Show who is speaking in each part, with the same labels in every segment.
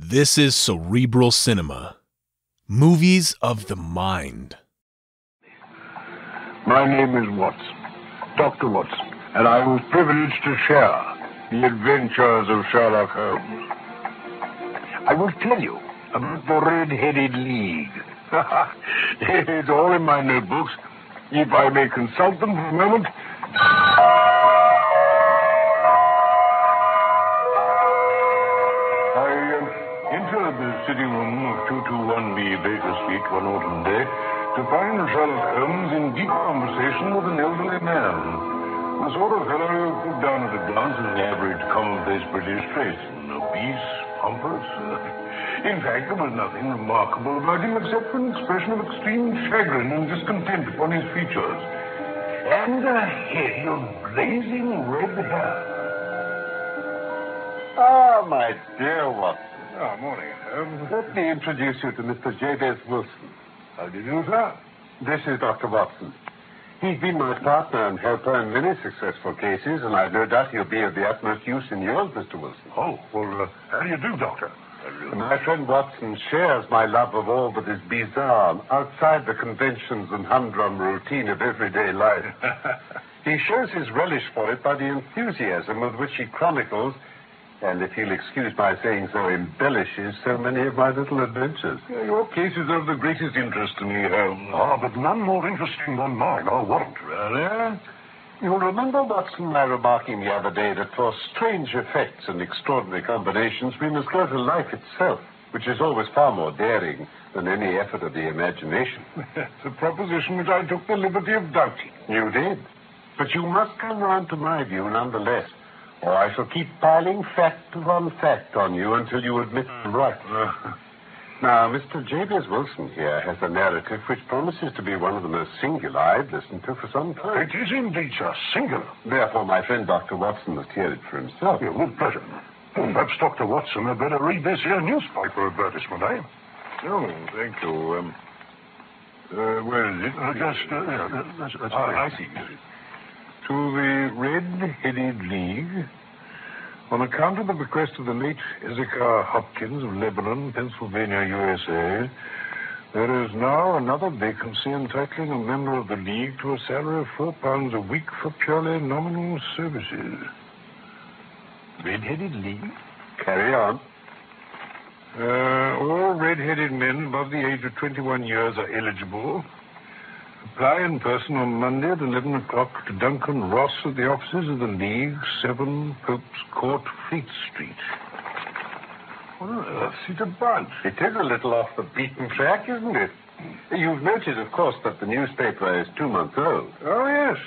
Speaker 1: This is Cerebral Cinema. Movies of the mind.
Speaker 2: My name is Watson, Dr. Watson, and I was privileged to share the adventures of Sherlock Holmes. I will tell you about the Red-Headed League. It's all in my notebooks. If I may consult them for a moment. I entered the sitting room of 221B Baker Street one autumn day to find Sherlock Holmes in deep conversation with an elderly man. The sort of fellow you put down at a glance as the average commonplace British face. Obese, pompous. In fact, there was nothing remarkable about him except for an expression of extreme chagrin and discontent upon his features. And a head of blazing red hair.
Speaker 3: Ah, my dear Watson.
Speaker 2: Ah, morning, Holmes.
Speaker 3: Let me introduce you to Mr. Jabez Wilson.
Speaker 2: How do you do, sir?
Speaker 3: This is Dr. Watson. He's been my partner and helper in many successful cases, and I've no doubt he'll be of the utmost use in yours, Mr. Wilson.
Speaker 2: Oh, well, how do you do, Doctor?
Speaker 3: My friend Watson shares my love of all that is bizarre, outside the conventions and humdrum routine of everyday life. He shows his relish for it by the enthusiasm with which he chronicles, and if you'll excuse my saying so, embellishes so many of my little adventures.
Speaker 2: Your case is of the greatest interest to me, Holmes. Ah, but none more interesting than mine, I'll warrant.
Speaker 3: Really? You'll remember, Watson, my remarking the other day that for strange effects and extraordinary combinations, we must go to life itself, which is always far more daring than any effort of the imagination.
Speaker 2: It's a proposition which I took the liberty of doubting.
Speaker 3: You did. But you must come round to my view nonetheless, or I shall keep piling fact upon fact on you until you admit I'm right. Now, Mr. Jabez Wilson here has a narrative which promises to be one of the most singular I've listened to for some time.
Speaker 2: It is indeed, sir, singular.
Speaker 3: Therefore, my friend Dr. Watson must hear it for himself.
Speaker 2: Yeah, with pleasure. Well, perhaps Dr. Watson had better read this here newspaper advertisement, eh?
Speaker 3: Oh, thank you.
Speaker 2: Where is it? That's
Speaker 3: I see. To the Red-Headed League. On account of the bequest of the late Hezekiah Hopkins of Lebanon, Pennsylvania, USA, there is now another vacancy entitling a member of the League to a salary of £4 a week for purely nominal services. Red-Headed League? Carry on. All red-headed men above the age of 21 years are eligible. Apply in person on Monday at 11 o'clock to Duncan Ross at the offices of the League, 7 Pope's Court, Fleet Street. What on earth's it about? It is a little off the beaten track, isn't it? You've noted, of course, that the newspaper is 2 months old.
Speaker 2: Oh, yes.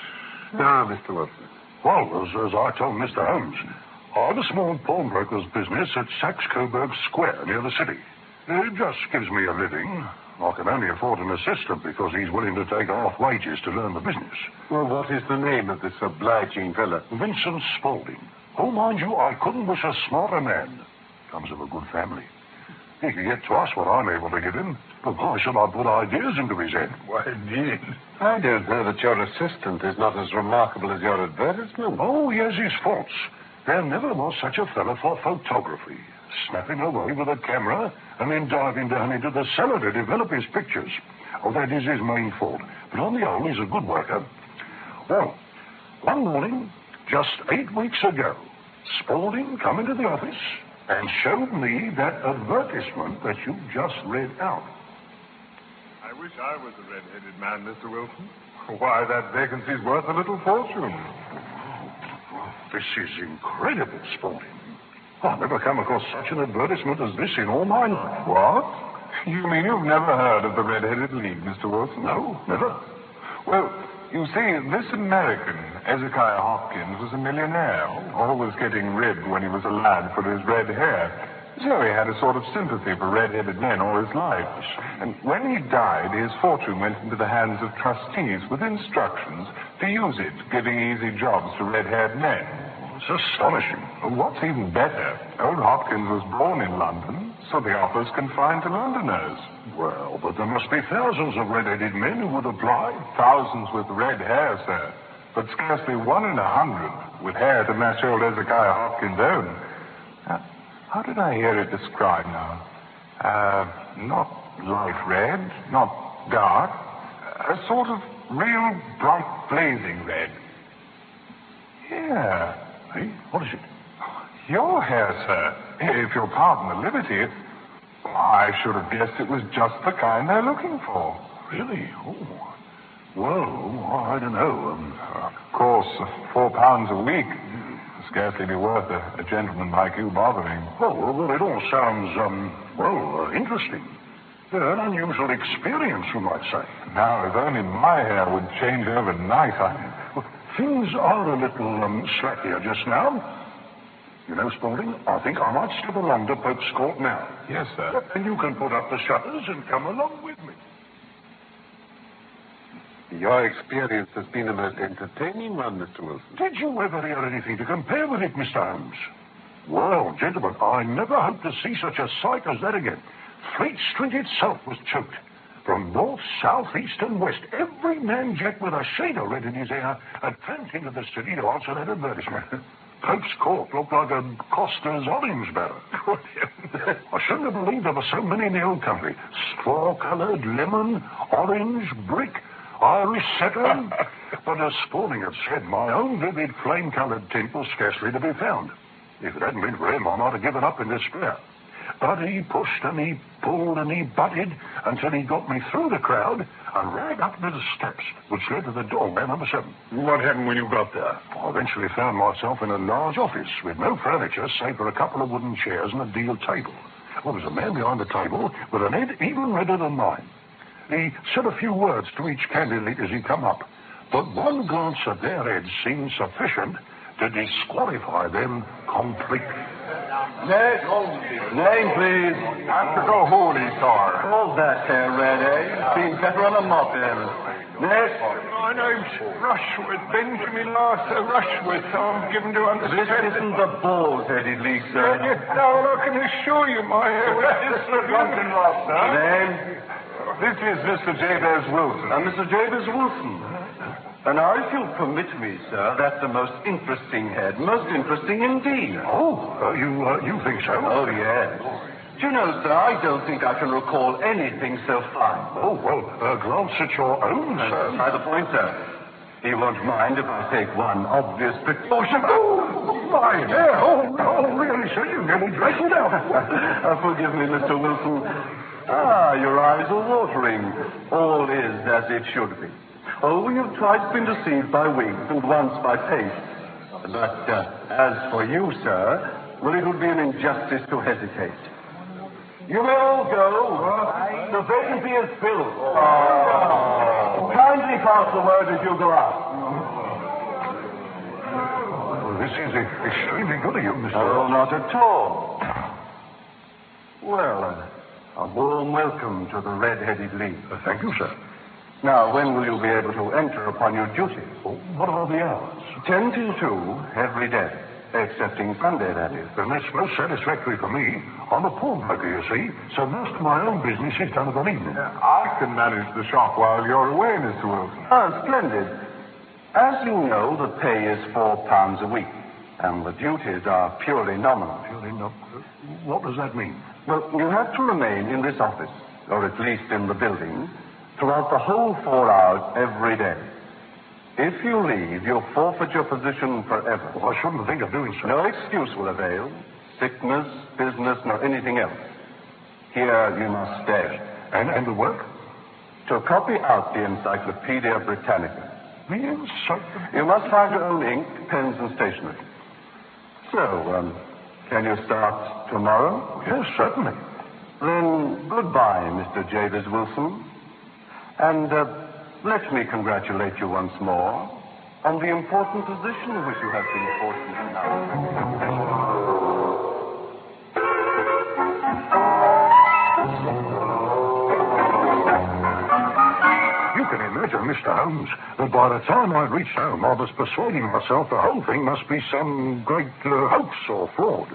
Speaker 3: Now, Mr. Wilson.
Speaker 2: Well, as I told Mr. Holmes, I've a small pawnbroker's business at Saxe-Coburg Square near the city. It just gives me a living. I can only afford an assistant because he's willing to take half wages to learn the business.
Speaker 3: Well, what is the name of this obliging fellow?
Speaker 2: Vincent Spaulding. Oh, mind you, I couldn't wish a smarter man. Comes of a good family. He can get twice what I'm able to give him. But why should I put ideas into his head?
Speaker 3: Why, indeed. I don't know that your assistant is not as remarkable as your advertisement.
Speaker 2: Oh, he has his faults. There never was such a fellow for photography. Snapping away with a camera and then diving down into the cellar to develop his pictures. Oh, that is his main fault. But on the whole, he's a good worker. Well, one morning, just 8 weeks ago, Spaulding come into the office and showed me that advertisement that you just read out.
Speaker 4: I wish I was a red-headed man, Mr. Wilson. Why, that vacancy's worth a little fortune.
Speaker 2: This is incredible, Spaulding. I've never come across such an advertisement as this in all my life.
Speaker 4: What? You mean you've never heard of the Red-Headed League, Mr. Wilson?
Speaker 2: No, never.
Speaker 4: Well, you see, this American, Hezekiah Hopkins, was a millionaire, always getting red when he was a lad for his red hair. So he had a sort of sympathy for red-headed men all his life. And when he died, his fortune went into the hands of trustees with instructions to use it, giving easy jobs to red-haired men.
Speaker 2: It's astonishing.
Speaker 4: What's even better, old Hopkins was born in London, so the offer's confined to Londoners.
Speaker 2: Well, but there must be thousands of red-headed men who would apply.
Speaker 4: Thousands with red hair, sir, but scarcely 1 in 100 with hair to match old Hezekiah Hopkins' own.
Speaker 3: How did I hear it described now? Not light red, not dark. A sort of real bright blazing red. Yeah.
Speaker 2: Hey, what is it?
Speaker 3: Your hair, sir. If you'll pardon the liberty, I should have guessed it was just the kind they're looking for.
Speaker 2: Really? Oh. Well, I don't know.
Speaker 3: Of course, £4 a week. Scarcely be worth a gentleman like you bothering.
Speaker 2: Oh, well, it all sounds, interesting. An unusual experience, you might say.
Speaker 3: Now, if only my hair would change overnight,
Speaker 2: Things are a little slack here just now. You know, Spaulding, I think I might step along to Pope's Court now.
Speaker 3: Yes, sir.
Speaker 2: And you can put up the shutters and come along with me.
Speaker 5: Your experience has been a most entertaining one, Mr. Wilson.
Speaker 2: Did you ever hear anything to compare with it, Mr. Holmes? Well, gentlemen, I never hope to see such a sight as that again. Fleet Street itself was choked. From north, south, east, and west, every man jack with a shade of red in his hair had tramped into the city to answer that advertisement. Pope's Court looked like a Costa's orange barrel. I shouldn't have believed there were so many in the old country. Straw-coloured, lemon, orange, brick, Irish setter. But as Spaulding had said, my own vivid flame-coloured tint was scarcely to be found. If it hadn't been for him, I might have given up in despair. But he pushed and he pulled and he butted until he got me through the crowd and right up to the steps, which led to the door by number 7.
Speaker 5: What happened when you got there?
Speaker 2: I eventually found myself in a large office with no furniture save for a couple of wooden chairs and a deal table. There was a man behind the table with an head even redder than mine. He said a few words to each candidate as he come up, but one glance at their heads seemed sufficient to disqualify them completely.
Speaker 6: Next. Name, please.
Speaker 3: Go holy, sir.
Speaker 6: Hold that hair red, eh? Been better on a mop, then. Next.
Speaker 3: My name's Rushworth, Benjamin Arthur Rushworth. I'm given to
Speaker 6: This
Speaker 3: understand.
Speaker 6: isn't the bald-headed league, sir.
Speaker 3: Now, I can assure you my hair is
Speaker 6: Drunken Ross, sir. Name?
Speaker 3: This is Mr. Jabez Wilson.
Speaker 6: Mr. Jabez Wilson. And now, if you'll permit me, sir, that's the most interesting head. Most interesting indeed.
Speaker 2: You think so?
Speaker 6: Oh, yes. Do you know, sir, I don't think I can recall anything so fine.
Speaker 2: Oh, well, glance at your own, sir.
Speaker 6: By the point, sir. You won't mind if I take one obvious precaution.
Speaker 2: Oh, my hair. Oh, really, sir, you nearly dragged it out.
Speaker 6: Forgive me, Mr. Wilson. Your eyes are watering. All is as it should be. Oh, you've twice been deceived by wigs and once by paste. But as for you, sir, well, it would be an injustice to hesitate. You may all go. The vacancy is filled. Kindly pass the word as you go out.
Speaker 2: This is extremely good of you, Mr.
Speaker 6: Oh, not at all. Well, a warm welcome to the Red-Headed League.
Speaker 2: Thank you, sir.
Speaker 6: Now, when will you be able to enter upon your duties?
Speaker 2: What are the hours?
Speaker 6: 10 till 2 every day, excepting Sunday, that is.
Speaker 2: Then that's most satisfactory for me. I'm a pawnbroker, you see, so most of my own business is done of an evening.
Speaker 3: I can manage the shop while you're away, Mr. Wilson.
Speaker 6: Splendid. As you know, the pay is £4 a week, and the duties are purely nominal.
Speaker 2: What does that mean?
Speaker 6: Well, you have to remain in this office, or at least in the building, throughout the whole 4 hours every day. If you leave, you'll forfeit your position forever.
Speaker 2: I shouldn't think of doing so.
Speaker 6: No excuse will avail. Sickness, business, nor anything else. Here you must stay.
Speaker 2: And the work?
Speaker 6: To copy out the Encyclopedia Britannica.
Speaker 2: The Encyclopedia?
Speaker 6: You must find your own ink, pens, and stationery. So, can you start tomorrow?
Speaker 2: Yes, certainly.
Speaker 6: Then, goodbye, Mr. Jabez Wilson. And let me congratulate you once more on the important position which you have been fortunate now.
Speaker 2: You can imagine, Mr. Holmes, that by the time I reached home, I was persuading myself the whole thing must be some great hoax or fraud.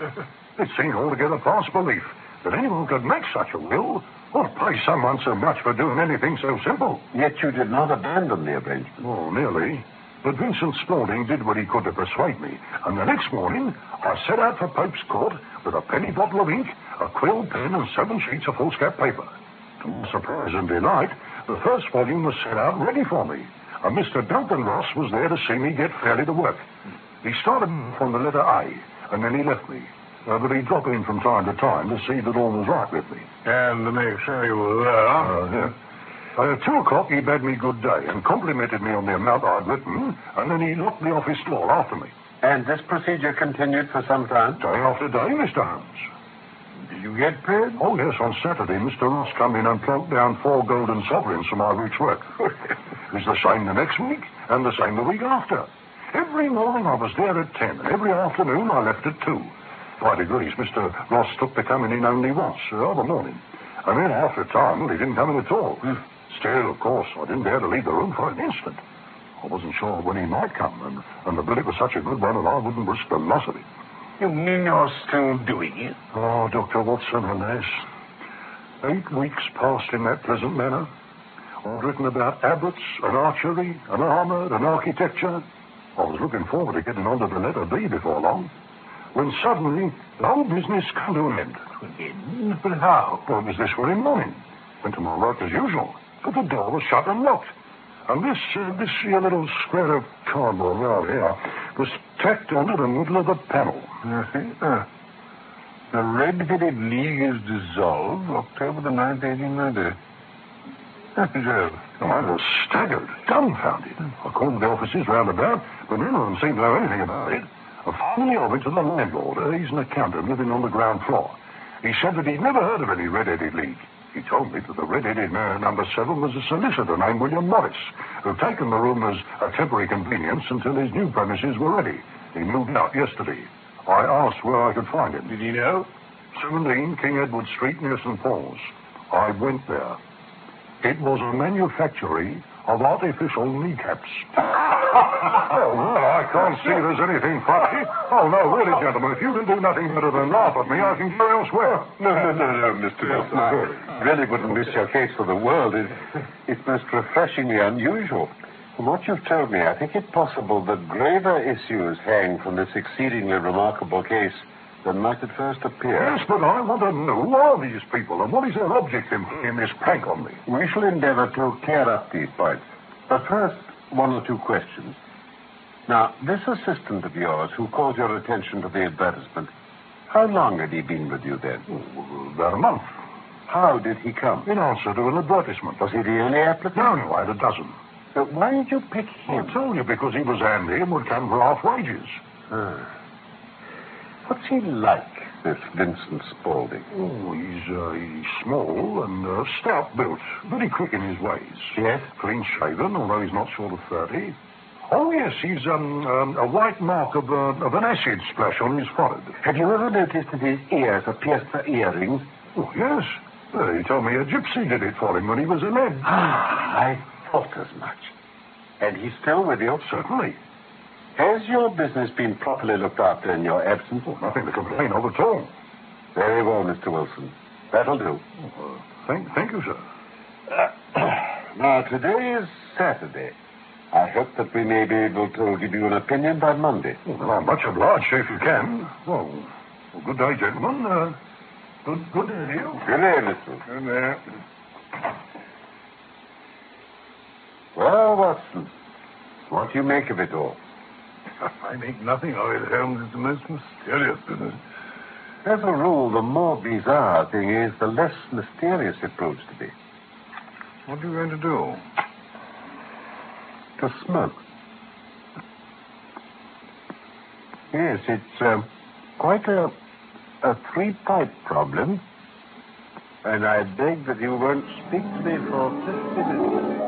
Speaker 2: It seemed altogether past belief that anyone could make such a will or pay someone so much for doing anything so simple.
Speaker 5: Yet you did not abandon the arrangement.
Speaker 2: Oh, nearly.
Speaker 3: But Vincent Spaulding did what he could to persuade me, and the next morning I set out for Pope's Court with a penny bottle of ink, a quill pen, and 7 sheets of foolscap paper. To my surprise and delight, the first volume was set out ready for me, and Mr. Duncan Ross was there to see me get fairly to work. He started from the letter A, and then he left me. But he'd drop in from time to time to see that all was right with me.
Speaker 2: And to make sure you were there.
Speaker 3: Yeah. At 2 o'clock, he bade me good day and complimented me on the amount I'd written, and then he locked me off his stall after me.
Speaker 5: And this procedure continued for some time?
Speaker 3: Day after day, Mr. Holmes.
Speaker 2: Did you get paid?
Speaker 3: Oh, yes, on Saturday, Mr. Ross come in and plonked down 4 golden sovereigns for my week's work. It was the same the next week, and the same the week after. Every morning I was there at 10, and every afternoon I left at 2. By degrees, Mr. Ross took to coming in only once, of a morning. And then after a time, well, he didn't come in at all. Still, of course, I didn't dare to leave the room for an instant. I wasn't sure when he might come, and the billet was such a good one that I wouldn't risk the loss of it.
Speaker 2: You mean you're still doing it?
Speaker 3: Oh, Dr. Watson, alas. 8 weeks passed in that pleasant manner. I'd written about abbots and archery and armour and architecture. I was looking forward to getting onto the letter B before long, when suddenly the whole business came to an end.
Speaker 2: But how?
Speaker 3: Well, it was this very morning. Went to my work as usual, but the door was shut and locked. And this here little square of cardboard right here was tacked onto the middle of the panel.
Speaker 2: The Red-Headed League is dissolved October the 9th, 1890.
Speaker 3: I was staggered, dumbfounded. I called the offices round about, but none of them seemed to know anything about it. And finally I went to the landlord. He's an accountant living on the ground floor. He said that he'd never heard of any Red-Headed League. He told me that the red-headed man at number 7 was a solicitor named William Morris, who'd taken the room as a temporary convenience until his new premises were ready. He moved out yesterday. I asked where I could find him.
Speaker 2: Did he know?
Speaker 3: 17 King Edward Street near St. Paul's. I went there. It was a manufactory of artificial kneecaps. Oh, well, I can't see there's anything funny. Oh, no, really, gentlemen, if you can do nothing better than laugh at me, I can go elsewhere.
Speaker 5: No, Mr. Wilson. I really wouldn't miss your case for the world. It's most refreshingly unusual. From what you've told me, I think it possible that graver issues hang from this exceedingly remarkable case than might at first appear.
Speaker 3: Yes, but I want to know who are these people and what is their object in this prank on me?
Speaker 5: We shall endeavor to clear up these points. But first, 1 or 2 questions. Now, this assistant of yours who called your attention to the advertisement, how long had he been with you then?
Speaker 3: About a month.
Speaker 5: How did he come?
Speaker 3: In answer to an advertisement.
Speaker 5: Was he the only applicant?
Speaker 3: No, I had a dozen.
Speaker 5: Why did you pick him?
Speaker 3: I told you, because he was handy and would come for half wages.
Speaker 5: What's he like, this Vincent Spaulding?
Speaker 3: Oh, he's small and stout-built, very quick in his ways.
Speaker 5: Yes?
Speaker 3: Clean-shaven, although he's not short of 30. Oh, yes, he's a white mark of an acid splash on his forehead.
Speaker 5: Have you ever noticed that his ears are pierced for earrings?
Speaker 3: Oh, yes. He told me a gypsy did it for him when he was a lad.
Speaker 5: I thought as much. And he's still with you?
Speaker 3: Certainly.
Speaker 5: Has your business been properly looked after in your absence?
Speaker 3: Oh, nothing to complain of at all.
Speaker 5: Very well, Mr. Wilson. That'll do.
Speaker 3: Thank you, sir.
Speaker 5: Now, today is Saturday. I hope that we may be able to give you an opinion by Monday.
Speaker 3: Well, I'm much obliged, if you can. Well, good day, gentlemen. Good day to you.
Speaker 5: Good day, Mr.
Speaker 2: Good day.
Speaker 5: Well, Watson, what do you make of it all?
Speaker 2: I make nothing of it, Holmes. It's the most mysterious business.
Speaker 5: As a rule, the more bizarre a thing is, the less mysterious it proves to be.
Speaker 2: What are you going to do?
Speaker 5: To smoke. Yes, it's quite a 3-pipe problem. And I beg that you won't speak to me for 50 minutes.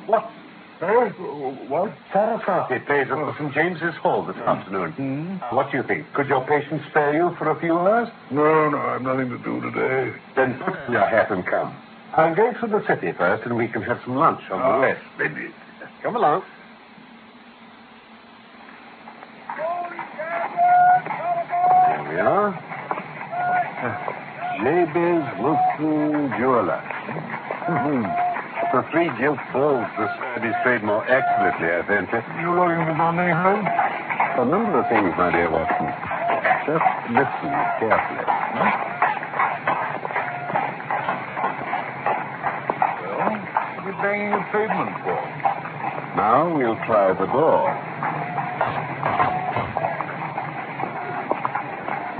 Speaker 5: What? What? 4:30 plays at St. James's Hall this afternoon. What do you think? Could your patient spare you for a few hours?
Speaker 2: No, I've nothing to do today.
Speaker 5: Then put on your hat and come. I'll go through the city first, and we can have some lunch on the way.
Speaker 2: Maybe.
Speaker 5: Come along. There we are. Jabez Wilson, For 3 gilt balls, the stab is played more accurately, I venture.
Speaker 3: You looking for something, Holmes?
Speaker 5: A number of things, my dear Watson. Just listen carefully.
Speaker 3: Well, what are you banging the pavement for?
Speaker 5: Now we'll try the door.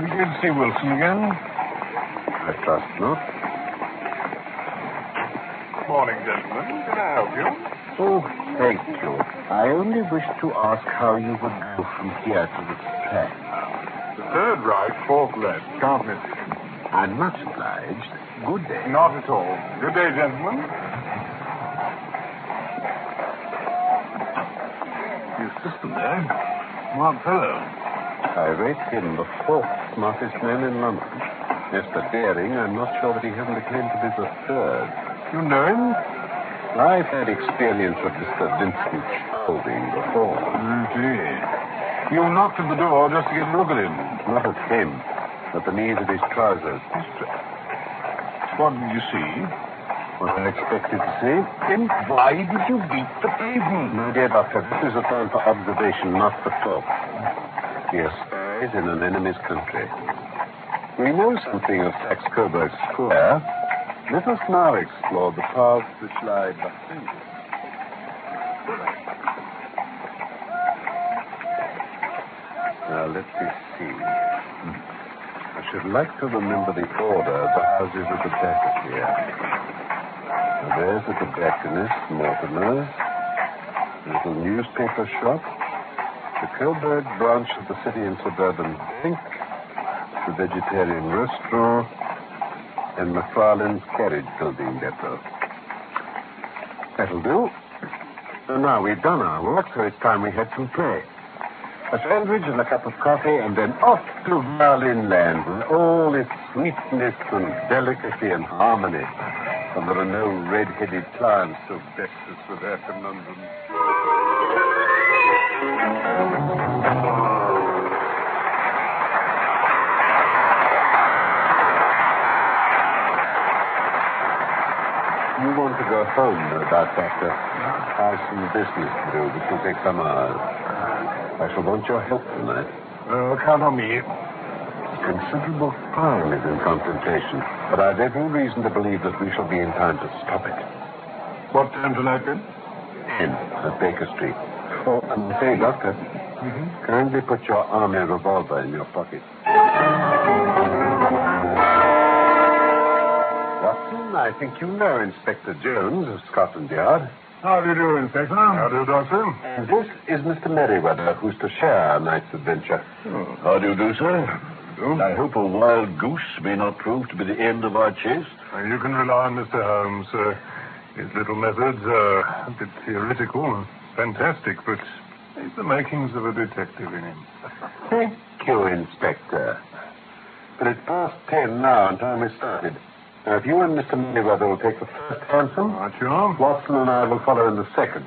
Speaker 3: You did see Wilson again?
Speaker 5: I trust not.
Speaker 3: Morning, gentlemen. Can I help you?
Speaker 5: Oh, thank you. I only wish to ask how you would go from here to the track.
Speaker 3: The third right, fourth left. Can't miss it.
Speaker 5: I'm much obliged. Good day.
Speaker 3: Not at all. Good day, gentlemen. The assistant there. Smart fellow.
Speaker 5: I rate him the 4th smartest man in London. As for daring, I'm not sure that he hasn't a claim to be the 3rd.
Speaker 3: You know him?
Speaker 5: I've had experience of Mr. Vincent Spaulding before.
Speaker 3: Gee. You knocked at the door just to get a look at him.
Speaker 5: Not at him, at the knees of his trousers.
Speaker 3: What did you see?
Speaker 5: What I expected to see.
Speaker 3: Then why did you beat the pavement?
Speaker 5: My dear doctor, this is a time for observation, not for talk. We are spies in an enemy's country. We know something of Saxe-Coburg Square. Let us now explore the paths which lie behind it. Now, let me see. I should like to remember the order of the houses at the back of here. Now, there's the tobacconist, Mortimer's, the little newspaper shop, the Coburg branch of the City and Suburban Bank, the vegetarian restaurant, and McFarlane's carriage building depot. That'll do. And now we've done our work, so it's time we had some play. A sandwich and a cup of coffee, and then off to Violin Land with all its sweetness and delicacy and harmony. And there are no red-headed clients to vex us with their conundrums. You want to go home, no doubt, Doctor. I have some business to do, which will take some hours. I shall want your help tonight.
Speaker 3: Count on me.
Speaker 5: Considerable crime is in contemplation, but I've every reason to believe that we shall be in time to stop it.
Speaker 3: What time tonight, then?
Speaker 5: 10 at Baker Street. Oh, and say, Doctor, kindly put your army revolver in your pocket. Watson, I think you know Inspector Jones of Scotland Yard.
Speaker 3: How do you do, Inspector? How do you, Doctor?
Speaker 5: And this is Mr. Merriweather, who's to share our night's adventure.
Speaker 7: How do you do, sir? I hope a wild goose may not prove to be the end of our chase.
Speaker 3: You can rely on Mr. Holmes. His little methods are a bit theoretical and fantastic, but there's the makings of a detective in him.
Speaker 5: Thank you, Inspector. But it's past 10 now, and time is started. Now, if you and Mr. Merriweather will take the first hansom,
Speaker 3: Right, you are.
Speaker 5: Watson and I will follow in the second.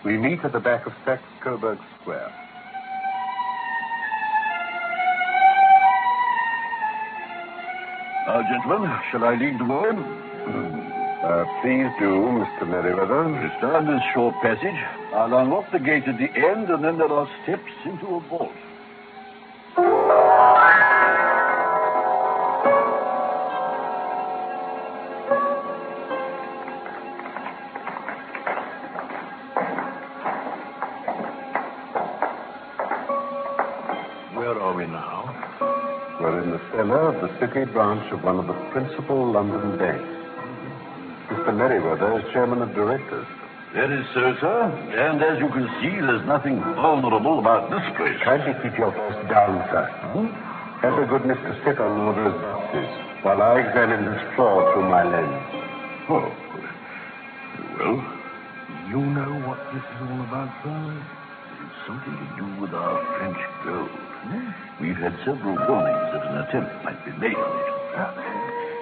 Speaker 5: We meet at the back of Saxe-Coburg Square.
Speaker 7: Now, gentlemen, shall I lead the way?
Speaker 5: Please do, Mr. Merriweather.
Speaker 7: Just down this short passage. I'll unlock the gate at the end, and then there are steps into a vault.
Speaker 3: Where are we now?
Speaker 5: We're in the cellar of the city branch of one of the principal London banks. Mr. Merriweather is chairman of directors.
Speaker 7: That is so, sir. And as you can see, there's nothing vulnerable about this place.
Speaker 5: Kindly keep your voice down, sir. Have the goodness to sit on one of those boxes while I examine this floor through my lens.
Speaker 7: Oh, well, you know what this is all about, sir? It's something to do with our French gold. We've had several warnings that an attempt might be made on it.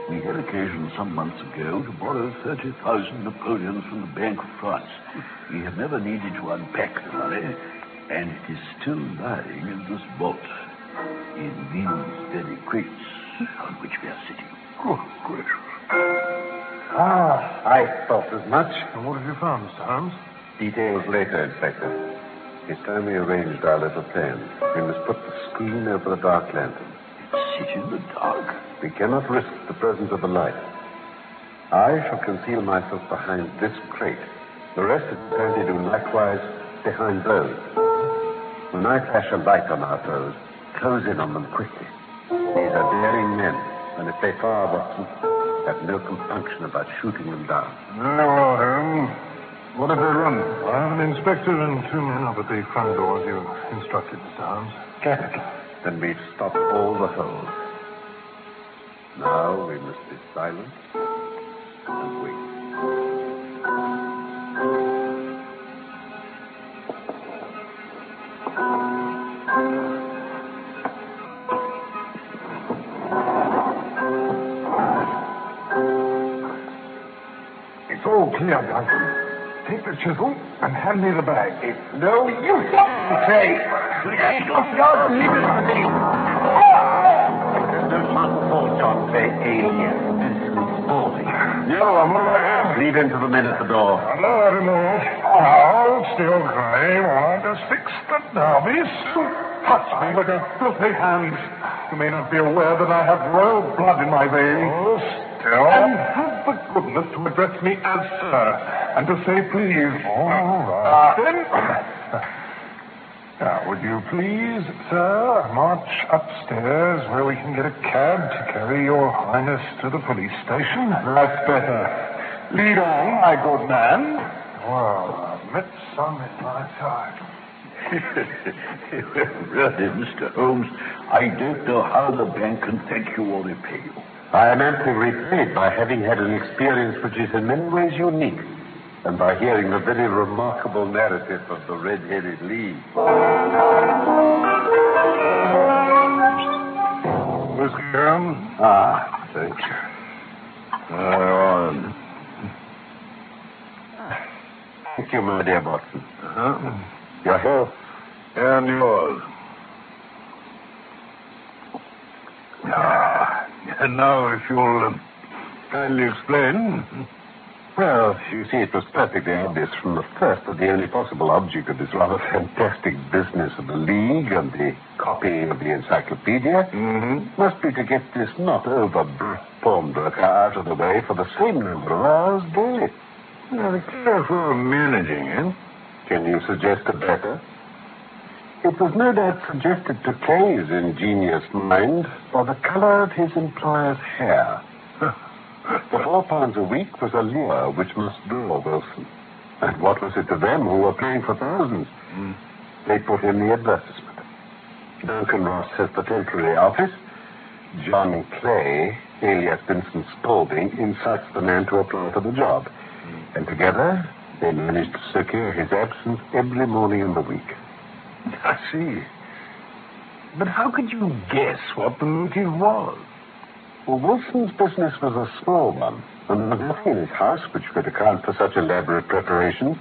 Speaker 7: We had occasion some months ago to borrow 30,000 Napoleons from the Bank of France. We have never needed to unpack the money, and it is still lying in this vault, in these very crates on which we are sitting.
Speaker 3: Good gracious.
Speaker 5: I thought as much.
Speaker 3: And what have you found, Mr. Holmes?
Speaker 5: Details later, Inspector. It's time we arranged our little plan. We must put the screen over the dark lantern.
Speaker 7: Sit in the dark.
Speaker 5: We cannot risk the presence of the light. I shall conceal myself behind this crate. The rest of the party do likewise behind those. When I flash a light on our foes, close in on them quickly. These are daring men, and if they fire, Watson, have no compunction about shooting them down.
Speaker 3: Very well, Holmes. What have they run? I have an inspector and 2 men up at the front door, as you instructed, Mr. Holmes.
Speaker 5: Capital. Then we've stopped all the holes. Now we must be silent and wait.
Speaker 3: It's all clear, Duncan. Take the chisel and hand me the bag.
Speaker 5: It's no use, say. There's no shot before John say alien. This is falling.
Speaker 3: Yeah, I'm all right.
Speaker 5: Lead into the men at the door.
Speaker 3: No, I don't know. I'll still crying while I just fix the derbies. Touch me with your filthy hands. You may not be aware that I have royal blood in my veins. Oh, still. And have the goodness to address me as sir, and to say please. All right. Then, now, would you please, sir, march upstairs where we can get a cab to carry your highness to the police station? That's better. Lead on, my good man. Well, I've met some in my time.
Speaker 7: Really, Mr. Holmes, I don't know how the bank can thank you or repay you.
Speaker 5: I am amply repaid by having had an experience which is in many ways unique, and by hearing the very remarkable narrative of the Red-Headed League.
Speaker 3: Whiskey, Holmes?
Speaker 5: Ah, thank you. Thank you, my dear Watson. Your health.
Speaker 3: And yours. And now, if you'll kindly explain.
Speaker 5: Well, you see, it was perfectly obvious from the first that the only possible object of this rather fantastic business of the League and the copying of the encyclopedia must be to get this not over pawnbroker out of the way for the same number of hours daily.
Speaker 3: Now, the careful managing, eh?
Speaker 5: Can you suggest a better? It was no doubt suggested to Kay's ingenious mind by the color of his employer's hair. The £4 a week was a lure which must draw Wilson. And what was it to them who were paying for thousands? They put in the advertisement. Duncan Ross has the temporary office. John Clay, alias Vincent Spaulding, incites the man to apply for the job. And together, they managed to secure his absence every morning in the week.
Speaker 3: I see. But how could you guess what the motive was?
Speaker 5: Well, Wilson's business was a small one, and there was nothing in his house which could account for such elaborate preparations.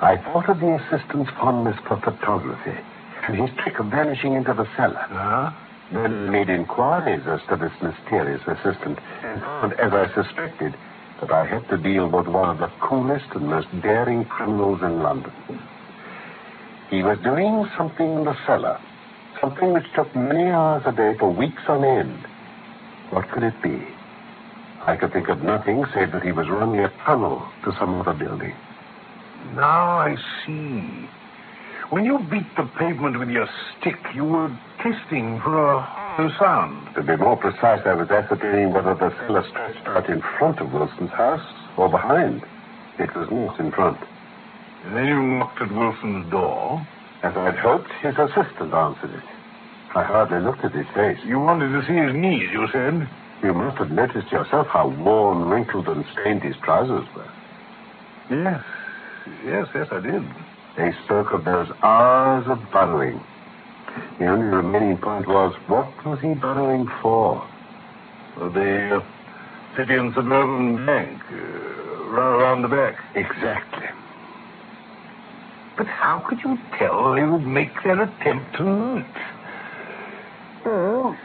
Speaker 5: I thought of the assistant's fondness for photography, and his trick of vanishing into the cellar. Then made inquiries as to this mysterious assistant, and found, as I suspected, that I had to deal with one of the coolest and most daring criminals in London. He was doing something in the cellar, something which took many hours a day for weeks on end. What could it be? I could think of nothing save that he was running a tunnel to some other building.
Speaker 3: Now I see. When you beat the pavement with your stick, you were testing for a hollow sound.
Speaker 5: To be more precise, I was ascertaining whether the cellar stretched out in front of Wilson's house or behind. It was not in front.
Speaker 3: And then you knocked at Wilson's door.
Speaker 5: As I'd hoped, his assistant answered it. I hardly looked at his face.
Speaker 3: You wanted to see his knees, you said?
Speaker 5: You must have noticed yourself how worn, wrinkled, and stained his trousers were.
Speaker 3: Yes, I did.
Speaker 5: They spoke of those hours of burrowing. The only remaining point was, what was he burrowing for?
Speaker 3: The City and Suburban Bank, around the back.
Speaker 5: Exactly.
Speaker 3: But how could you tell they would make their attempt tonight?
Speaker 5: Well,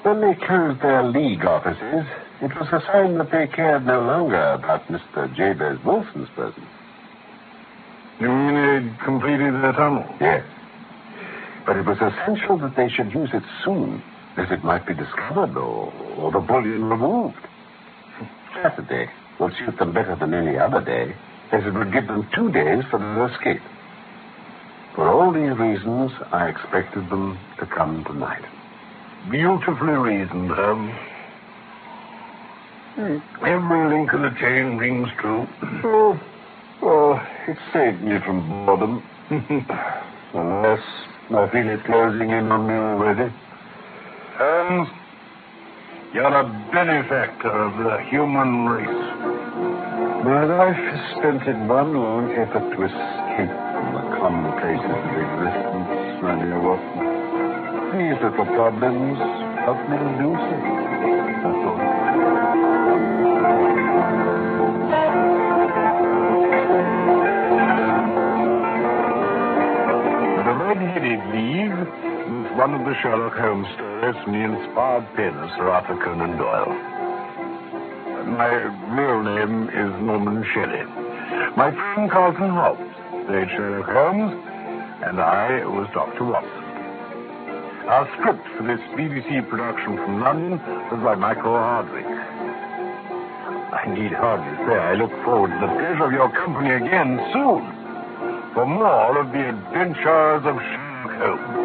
Speaker 5: when they closed their League offices, It was a sign that they cared no longer about Mr. Jabez Wilson's presence.
Speaker 3: You mean they'd completed their tunnel?
Speaker 5: Yes. But it was essential that they should use it soon, as it might be discovered or the bullion removed. Saturday will suit them better than any other day, as it would give them 2 days for their escape. For all these reasons, I expected them to come tonight.
Speaker 3: Beautifully reasoned, Holmes. Every link of the chain rings true.
Speaker 5: Oh, it saved me from boredom. Unless I feel it closing in on me already.
Speaker 3: Holmes, you're a benefactor of the human race.
Speaker 5: My life is spent in one long effort to escape from the commonplaces of existence, my dear Watson. These little problems help me to do so. That's all.
Speaker 3: The Red-Headed League was one of the Sherlock Holmes stories from the inspired pen of Sir Arthur Conan Doyle. My real name is Norman Shelley. My friend Carlton Hobbs played Sherlock Holmes, and I was Dr. Watson. Our script for this BBC production from London was by Michael Hardwick. I need hardly say I look forward to the pleasure of your company again soon for more of the adventures of Sherlock Holmes.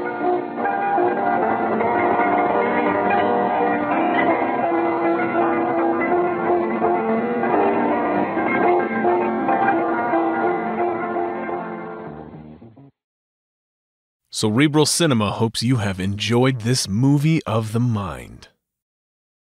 Speaker 1: Cerebral Cinema hopes you have enjoyed this movie of the mind.